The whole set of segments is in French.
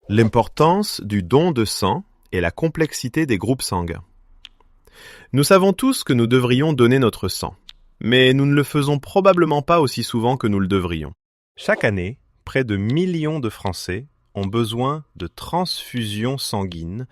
L'importance du don de sang et la complexité des groupes sanguins. Nous savons tous que nous devrions donner notre sang, mais nous ne le faisons probablement pas aussi souvent que nous le devrions. Chaque année, près de millions de Français ont besoin de transfusions sanguines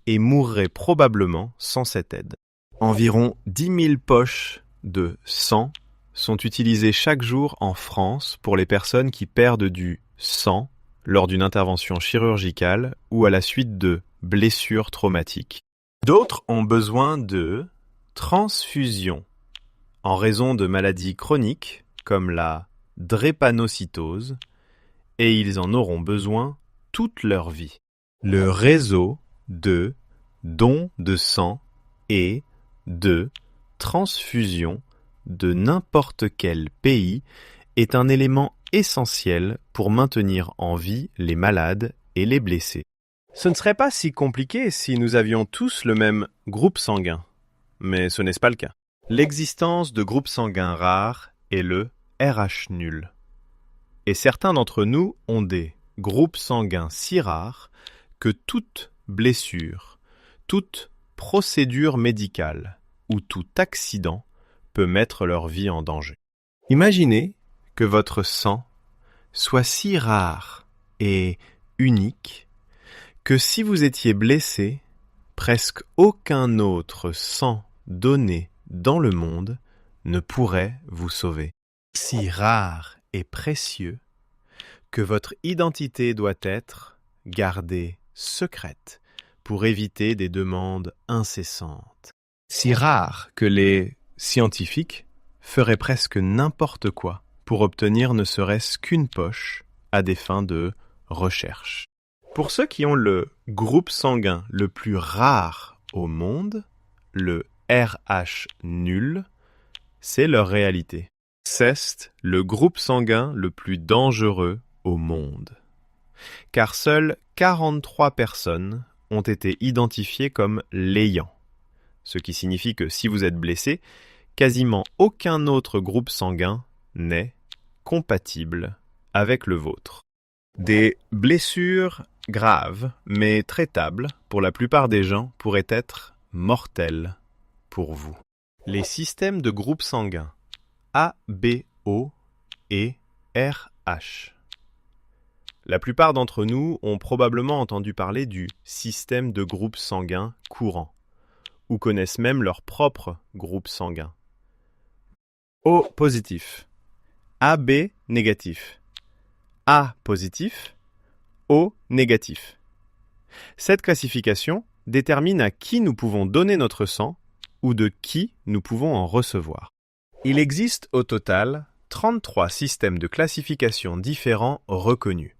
et mourraient probablement sans cette aide. Environ 10 000 poches de sang sont utilisées chaque jour en France pour les personnes qui perdent du sang lors d'une intervention chirurgicale ou à la suite de blessures traumatiques. D'autres ont besoin de transfusions en raison de maladies chroniques comme la drépanocytose et ils en auront besoin toute leur vie. Le réseau de dons de sang et de transfusion de n'importe quel pays est un élément essentiel pour maintenir en vie les malades et les blessés. Ce ne serait pas si compliqué si nous avions tous le même groupe sanguin, mais ce n'est pas le cas. L'existence de groupes sanguins rares est le RH nul. Et certains d'entre nous ont des groupes sanguins si rares que toute blessure, toute procédure médicale ou tout accident peut mettre leur vie en danger. Imaginez que votre sang soit si rare et unique que si vous étiez blessé, presque aucun autre sang donné dans le monde ne pourrait vous sauver. Si rare et précieux que votre identité doit être gardée secrète pour éviter des demandes incessantes. Si rare que les scientifiques feraient presque n'importe quoi pour obtenir ne serait-ce qu'une poche à des fins de recherche. Pour ceux qui ont le groupe sanguin le plus rare au monde, le RH nul, c'est leur réalité. C'est le groupe sanguin le plus dangereux au monde. Car seules 43 personnes ont été identifiées comme l'ayant. Ce qui signifie que si vous êtes blessé, quasiment aucun autre groupe sanguin n'est compatible avec le vôtre. Des blessures graves, mais traitables, pour la plupart des gens, pourraient être mortelles pour vous. Les systèmes de groupes sanguins A, B, O et RH. La plupart d'entre nous ont probablement entendu parler du système de groupes sanguins courant, ou connaissent même leur propre groupe sanguin. O positif, AB négatif, A positif, O négatif. Cette classification détermine à qui nous pouvons donner notre sang ou de qui nous pouvons en recevoir. Il existe au total 33 systèmes de classification différents reconnus,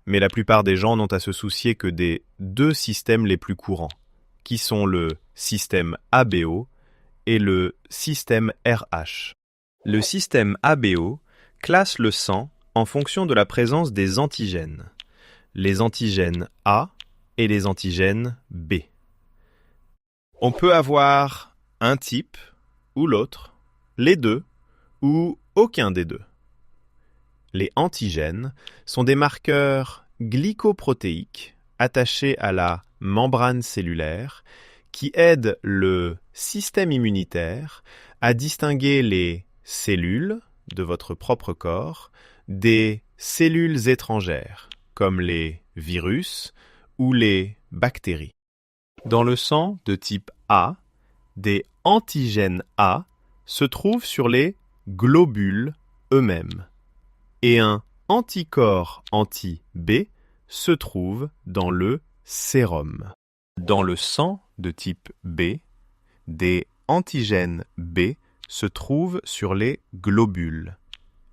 mais la plupart des gens n'ont à se soucier que des deux systèmes les plus courants, qui sont le système ABO et le système RH. Le système ABO classe le sang en fonction de la présence des antigènes, les antigènes A et les antigènes B. On peut avoir un type ou l'autre, les deux ou aucun des deux. Les antigènes sont des marqueurs glycoprotéiques attachés à la membrane cellulaire qui aident le système immunitaire à distinguer les cellules de votre propre corps des cellules étrangères, comme les virus ou les bactéries. Dans le sang de type A, des antigènes A se trouvent sur les globules eux-mêmes et un anticorps anti-B se trouve dans le sérum. Dans le sang de type B, des antigènes B se trouvent sur les globules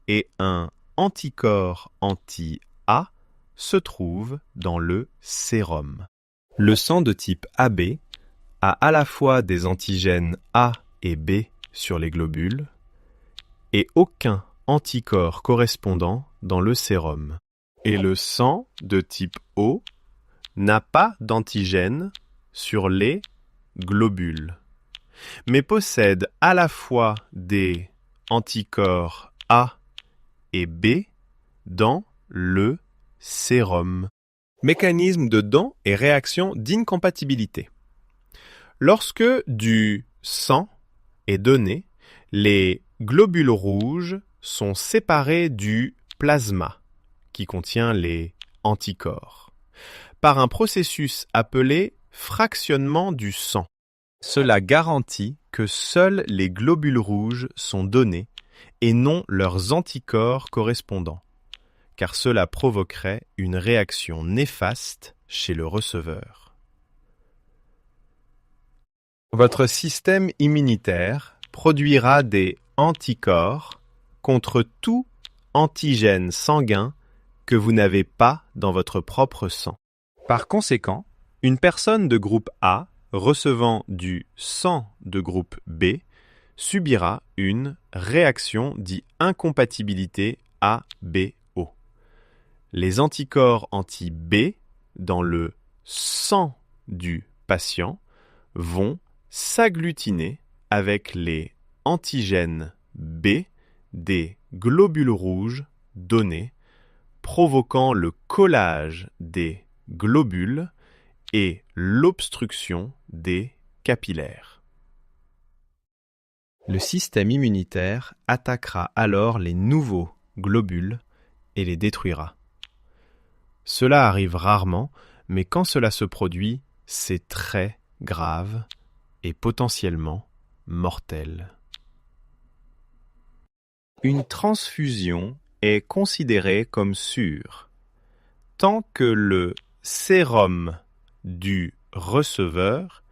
et un anticorps anti-A se trouve dans le sérum. Le sang de type AB a à la fois des antigènes A et B sur les globules et aucun anticorps correspondant dans le sérum. Et le sang de type O n'a pas d'antigène sur les globules, mais possède à la fois des anticorps A et B dans le sérum. Mécanisme de don et réaction d'incompatibilité. Lorsque du sang est donné, les globules rouges sont séparés du plasma, qui contient les anticorps, par un processus appelé fractionnement du sang. Cela garantit que seuls les globules rouges sont donnés et non leurs anticorps correspondants, car cela provoquerait une réaction néfaste chez le receveur. Votre système immunitaire produira des anticorps contre tout antigène sanguin que vous n'avez pas dans votre propre sang. Par conséquent, une personne de groupe A recevant du sang de groupe B subira une réaction d'incompatibilité ABO. Les anticorps anti-B dans le sang du patient vont s'agglutiner avec les antigènes B des globules rouges donnés, provoquant le collage des globules et l'obstruction des capillaires. Le système immunitaire attaquera alors les nouveaux globules et les détruira. Cela arrive rarement, mais quand cela se produit, c'est très grave et potentiellement mortel. Une transfusion est considérée comme sûre tant que le sérum du receveur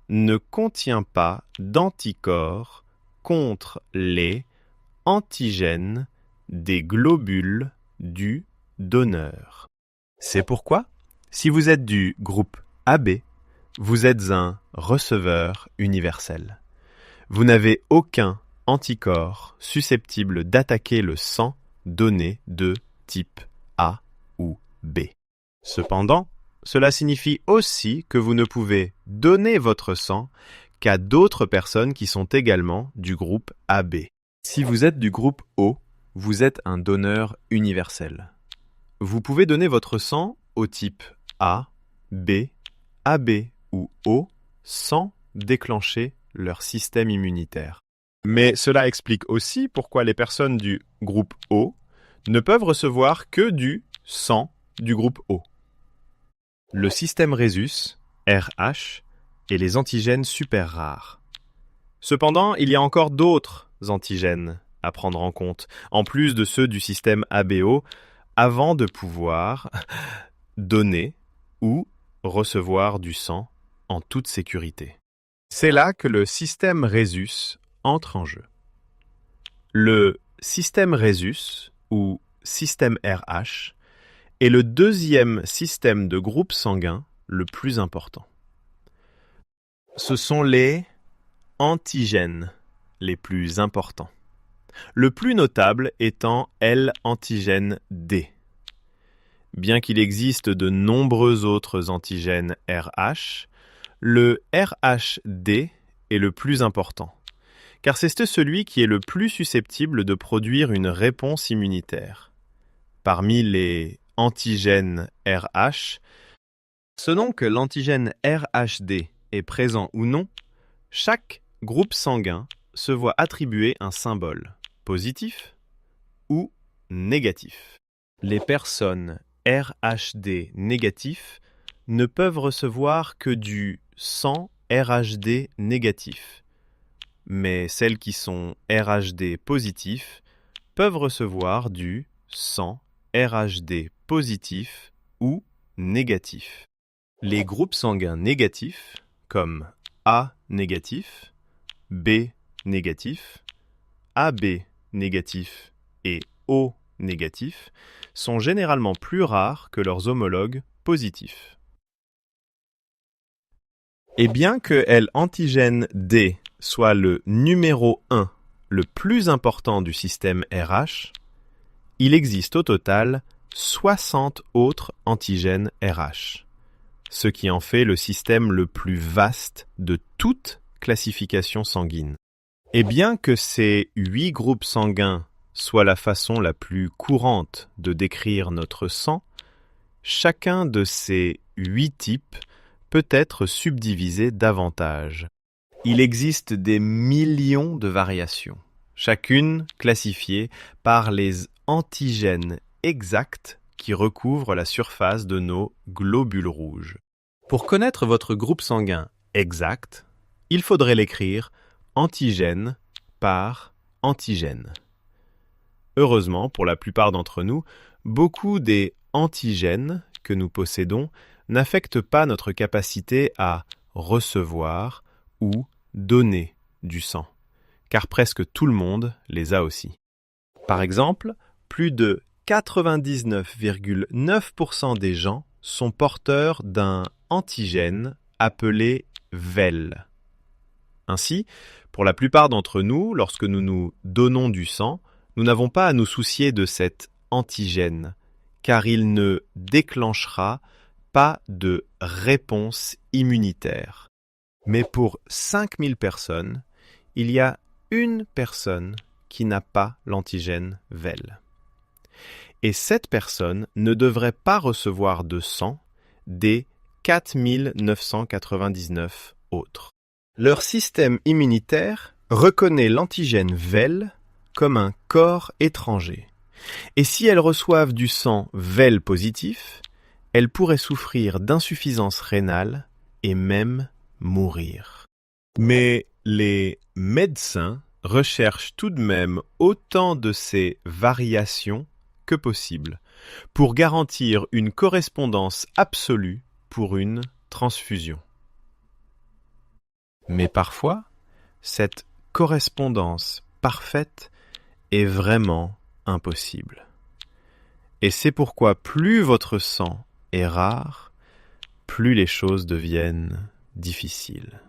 ne contient pas d'anticorps contre les antigènes des globules du donneur. C'est pourquoi, si vous êtes du groupe AB, vous êtes un receveur universel. Vous n'avez aucun anticorps susceptible d'attaquer le sang donné de type A ou B. Cependant, cela signifie aussi que vous ne pouvez donner votre sang qu'à d'autres personnes qui sont également du groupe AB. Si vous êtes du groupe O, vous êtes un donneur universel. Vous pouvez donner votre sang au type A, B, AB ou O sans déclencher leur système immunitaire. Mais cela explique aussi pourquoi les personnes du groupe O ne peuvent recevoir que du sang du groupe O. Le système Rhésus, RH, et les antigènes super rares. Cependant, il y a encore d'autres antigènes à prendre en compte, en plus de ceux du système ABO, avant de pouvoir donner ou recevoir du sang en toute sécurité. C'est là que le système Rhésus entre en jeu. Le système Rhésus, ou système RH, est le deuxième système de groupe sanguin le plus important. Ce sont les antigènes les plus importants. Le plus notable étant L-antigène D. Bien qu'il existe de nombreux autres antigènes RH, le RHD est le plus important, car c'est celui qui est le plus susceptible de produire une réponse immunitaire. Parmi les antigène RH, selon que l'antigène RHD est présent ou non, chaque groupe sanguin se voit attribuer un symbole positif ou négatif. Les personnes RHD négatifs ne peuvent recevoir que du sang RHD négatif, mais celles qui sont RHD positifs peuvent recevoir du sang RHD positif ou négatif. Les groupes sanguins négatifs, comme A négatif, B négatif, AB négatif et O négatif, sont généralement plus rares que leurs homologues positifs. Et bien que L-antigène D soit le numéro 1, le plus important du système RH, il existe au total 60 autres antigènes RH, ce qui en fait le système le plus vaste de toute classification sanguine. Et bien que ces 8 groupes sanguins soient la façon la plus courante de décrire notre sang, Chacun de ces 8 types peut être subdivisé davantage. Il existe des millions de variations, chacune classifiée par les antigènes exacts qui recouvrent la surface de nos globules rouges. Pour connaître votre groupe sanguin exact, il faudrait l'écrire antigène par antigène. Heureusement, pour la plupart d'entre nous, beaucoup des antigènes que nous possédons n'affectent pas notre capacité à recevoir ou donner du sang, car presque tout le monde les a aussi. Par exemple, plus de 99,9% des gens sont porteurs d'un antigène appelé VEL. Ainsi, pour la plupart d'entre nous, lorsque nous nous donnons du sang, nous n'avons pas à nous soucier de cet antigène, car il ne déclenchera pas de réponse immunitaire. Mais pour 5000 personnes, il y a une personne qui n'a pas l'antigène VEL. Et cette personne ne devrait pas recevoir de sang des 4999 autres. Leur système immunitaire reconnaît l'antigène VEL comme un corps étranger. Et si elles reçoivent du sang VEL positif, elles pourraient souffrir d'insuffisance rénale et même mourir. Mais les médecins recherchent tout de même autant de ces variations que possible pour garantir une correspondance absolue pour une transfusion. Mais parfois, cette correspondance parfaite est vraiment impossible. Et c'est pourquoi plus votre sang est rare, plus les choses deviennent difficiles.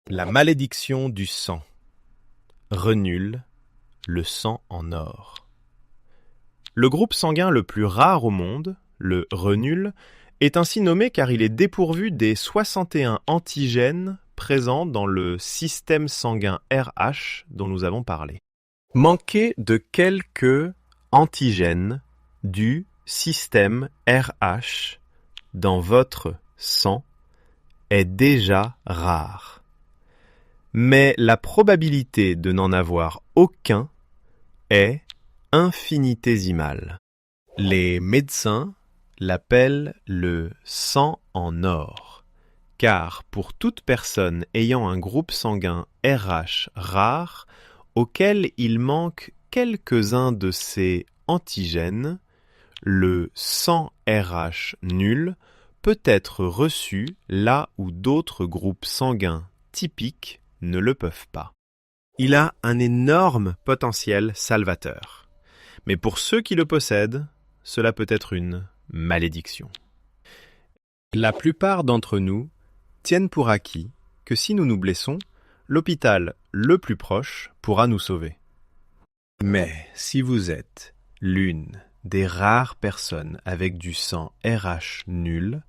La malédiction du sang. Renule le sang en or. Le groupe sanguin le plus rare au monde, le renule, est ainsi nommé car il est dépourvu des 61 antigènes présents dans le système sanguin RH dont nous avons parlé. Manquer de quelques antigènes du système RH dans votre sang est déjà rare. Mais la probabilité de n'en avoir aucun est infinitésimale. Les médecins l'appellent le sang en or, car pour toute personne ayant un groupe sanguin RH rare, auquel il manque quelques-uns de ces antigènes, le sang RH nul peut être reçu là où d'autres groupes sanguins typiques ne le peuvent pas. Il a un énorme potentiel salvateur. Mais pour ceux qui le possèdent, cela peut être une malédiction. La plupart d'entre nous tiennent pour acquis que si nous nous blessons, l'hôpital le plus proche pourra nous sauver. Mais si vous êtes l'une des rares personnes avec du sang RH nul,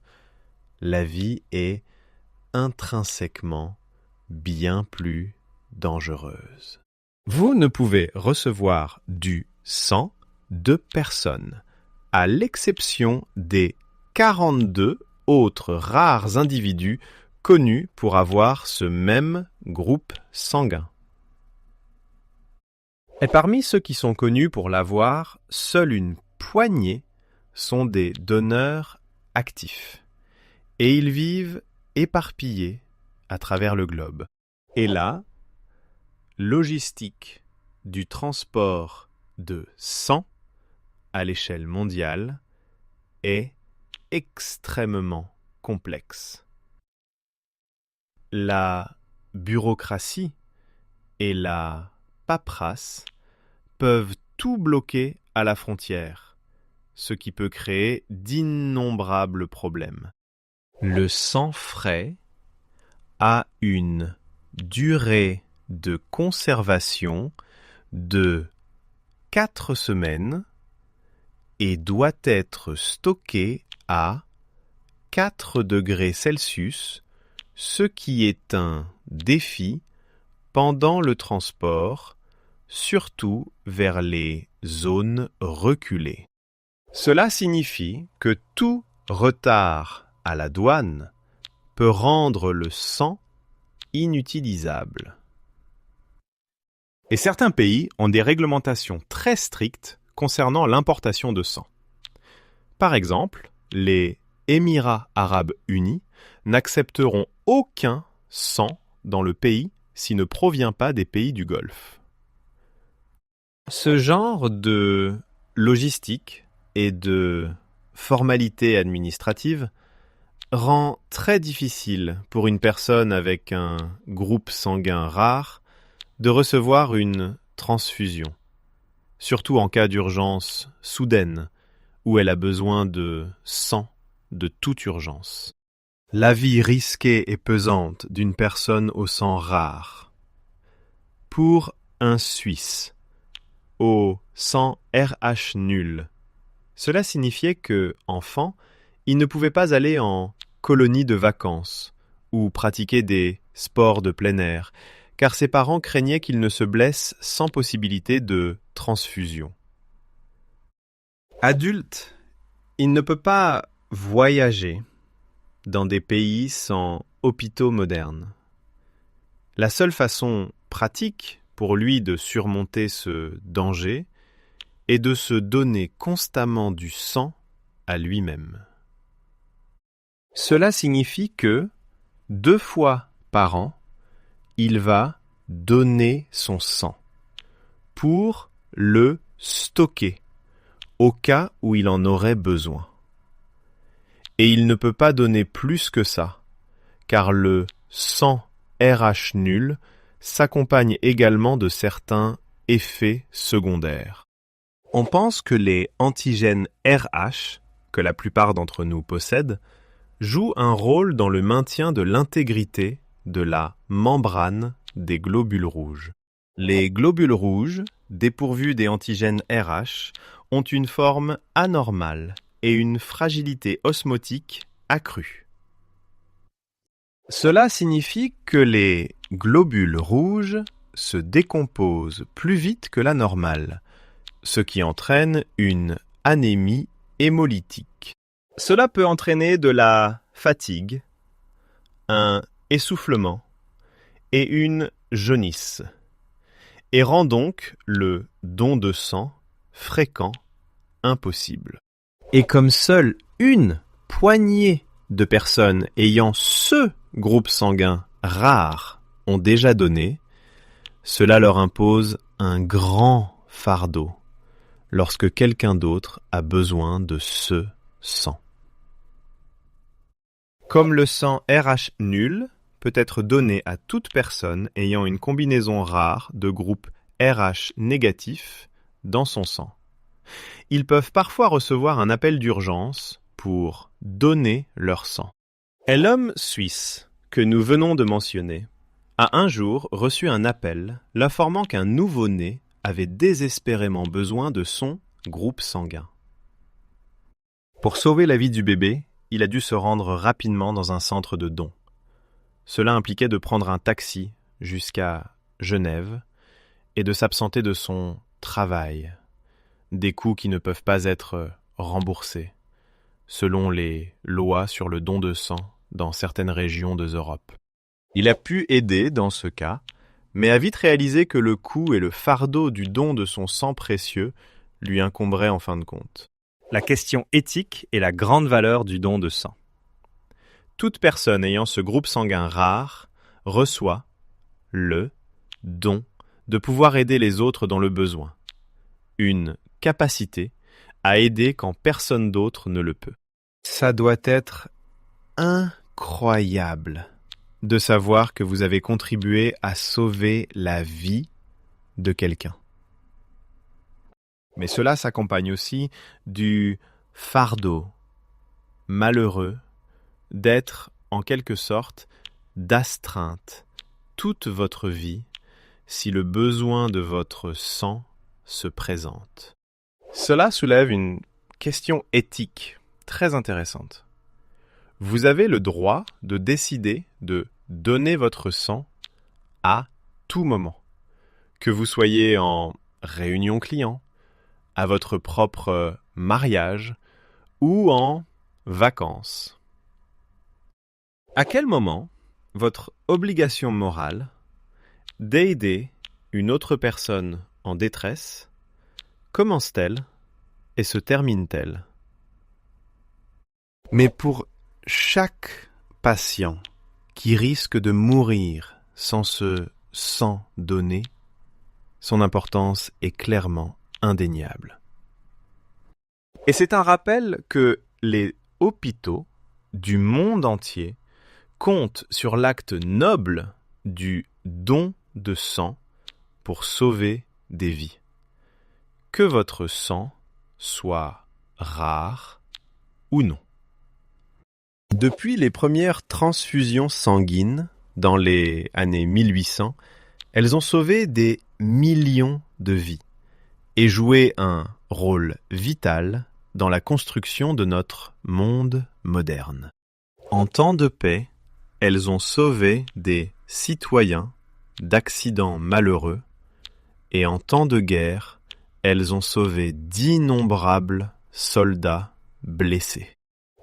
la vie est intrinsèquement bien plus dangereuse. Vous ne pouvez recevoir du sang de personne, à l'exception des 42 autres rares individus connus pour avoir ce même groupe sanguin. Et parmi ceux qui sont connus pour l'avoir, seule une poignée sont des donneurs actifs. Et ils vivent éparpillés à travers le globe. Et la logistique du transport de sang à l'échelle mondiale est extrêmement complexe. La bureaucratie et la paperasse peuvent tout bloquer à la frontière, ce qui peut créer d'innombrables problèmes. Le sang frais a une durée de conservation de 4 semaines et doit être stocké à 4 degrés Celsius, ce qui est un défi pendant le transport, surtout vers les zones reculées. Cela signifie que tout retard à la douane peut rendre le sang inutilisable. Et certains pays ont des réglementations très strictes concernant l'importation de sang. Par exemple, les Émirats arabes unis n'accepteront aucun sang dans le pays s'il ne provient pas des pays du Golfe. Ce genre de logistique et de formalités administratives rend très difficile pour une personne avec un groupe sanguin rare de recevoir une transfusion, surtout en cas d'urgence soudaine où elle a besoin de sang de toute urgence. La vie risquée et pesante d'une personne au sang rare. Pour un Suisse, au sang RH nul, cela signifiait que, enfant, il ne pouvait pas aller en colonie de vacances ou pratiquer des sports de plein air, car ses parents craignaient qu'il ne se blesse sans possibilité de transfusion. Adulte, il ne peut pas voyager dans des pays sans hôpitaux modernes. La seule façon pratique pour lui de surmonter ce danger est de se donner constamment du sang à lui-même. Cela signifie que 2 fois par an, il va donner son sang pour le stocker au cas où il en aurait besoin. Et il ne peut pas donner plus que ça, car le sang RH nul s'accompagne également de certains effets secondaires. On pense que les antigènes RH, que la plupart d'entre nous possèdent, jouent un rôle dans le maintien de l'intégrité de la membrane des globules rouges. Les globules rouges, dépourvus des antigènes RH, ont une forme anormale et une fragilité osmotique accrue. Cela signifie que les globules rouges se décomposent plus vite que la normale, ce qui entraîne une anémie hémolytique. Cela peut entraîner de la fatigue, un essoufflement et une jaunisse, et rend donc le don de sang fréquent impossible. Et comme seule une poignée de personnes ayant ce groupe sanguin rare ont déjà donné, cela leur impose un grand fardeau lorsque quelqu'un d'autre a besoin de ce sang. Comme le sang RH nul peut être donné à toute personne ayant une combinaison rare de groupes RH négatifs dans son sang. Ils peuvent parfois recevoir un appel d'urgence pour donner leur sang. L'homme suisse que nous venons de mentionner a un jour reçu un appel l'informant qu'un nouveau-né avait désespérément besoin de son groupe sanguin. Pour sauver la vie du bébé, il a dû se rendre rapidement dans un centre de dons. Cela impliquait de prendre un taxi jusqu'à Genève et de s'absenter de son travail, des coûts qui ne peuvent pas être remboursés, selon les lois sur le don de sang dans certaines régions d'Europe. Il a pu aider dans ce cas, mais a vite réalisé que le coût et le fardeau du don de son sang précieux lui incomberaient en fin de compte. La question éthique et la grande valeur du don de sang. Toute personne ayant ce groupe sanguin rare reçoit le don de pouvoir aider les autres dans le besoin, une capacité à aider quand personne d'autre ne le peut. Ça doit être incroyable de savoir que vous avez contribué à sauver la vie de quelqu'un. Mais cela s'accompagne aussi du fardeau malheureux d'être, en quelque sorte, d'astreinte toute votre vie si le besoin de votre sang se présente. Cela soulève une question éthique très intéressante. Vous avez le droit de décider de donner votre sang à tout moment, que vous soyez en réunion client, à votre propre mariage ou en vacances. À quel moment votre obligation morale d'aider une autre personne en détresse commence-t-elle et se termine-t-elle? Mais pour chaque patient qui risque de mourir sans ce sang donné, son importance est clairement indéniable. Et c'est un rappel que les hôpitaux du monde entier comptent sur l'acte noble du don de sang pour sauver des vies. Que votre sang soit rare ou non. Depuis les premières transfusions sanguines, dans les années 1800, elles ont sauvé des millions de vies et joué un rôle vital dans la construction de notre monde moderne. En temps de paix, elles ont sauvé des citoyens d'accidents malheureux et en temps de guerre, elles ont sauvé d'innombrables soldats blessés.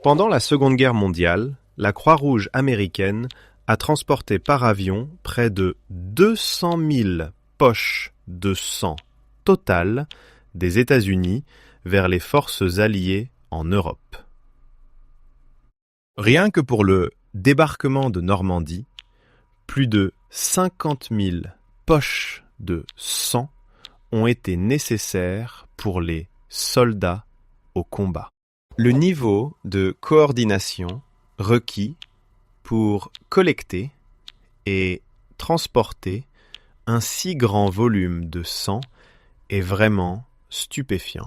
Pendant la Seconde Guerre mondiale, la Croix-Rouge américaine a transporté par avion près de 200 000 poches de sang totales des États-Unis vers les forces alliées en Europe. Rien que pour le débarquement de Normandie, plus de 50 000 poches de sang ont été nécessaires pour les soldats au combat. Le niveau de coordination requis pour collecter et transporter un si grand volume de sang est vraiment stupéfiant.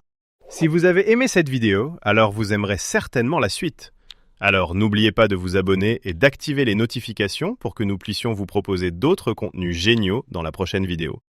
Si vous avez aimé cette vidéo, alors vous aimerez certainement la suite. Alors n'oubliez pas de vous abonner et d'activer les notifications pour que nous puissions vous proposer d'autres contenus géniaux dans la prochaine vidéo.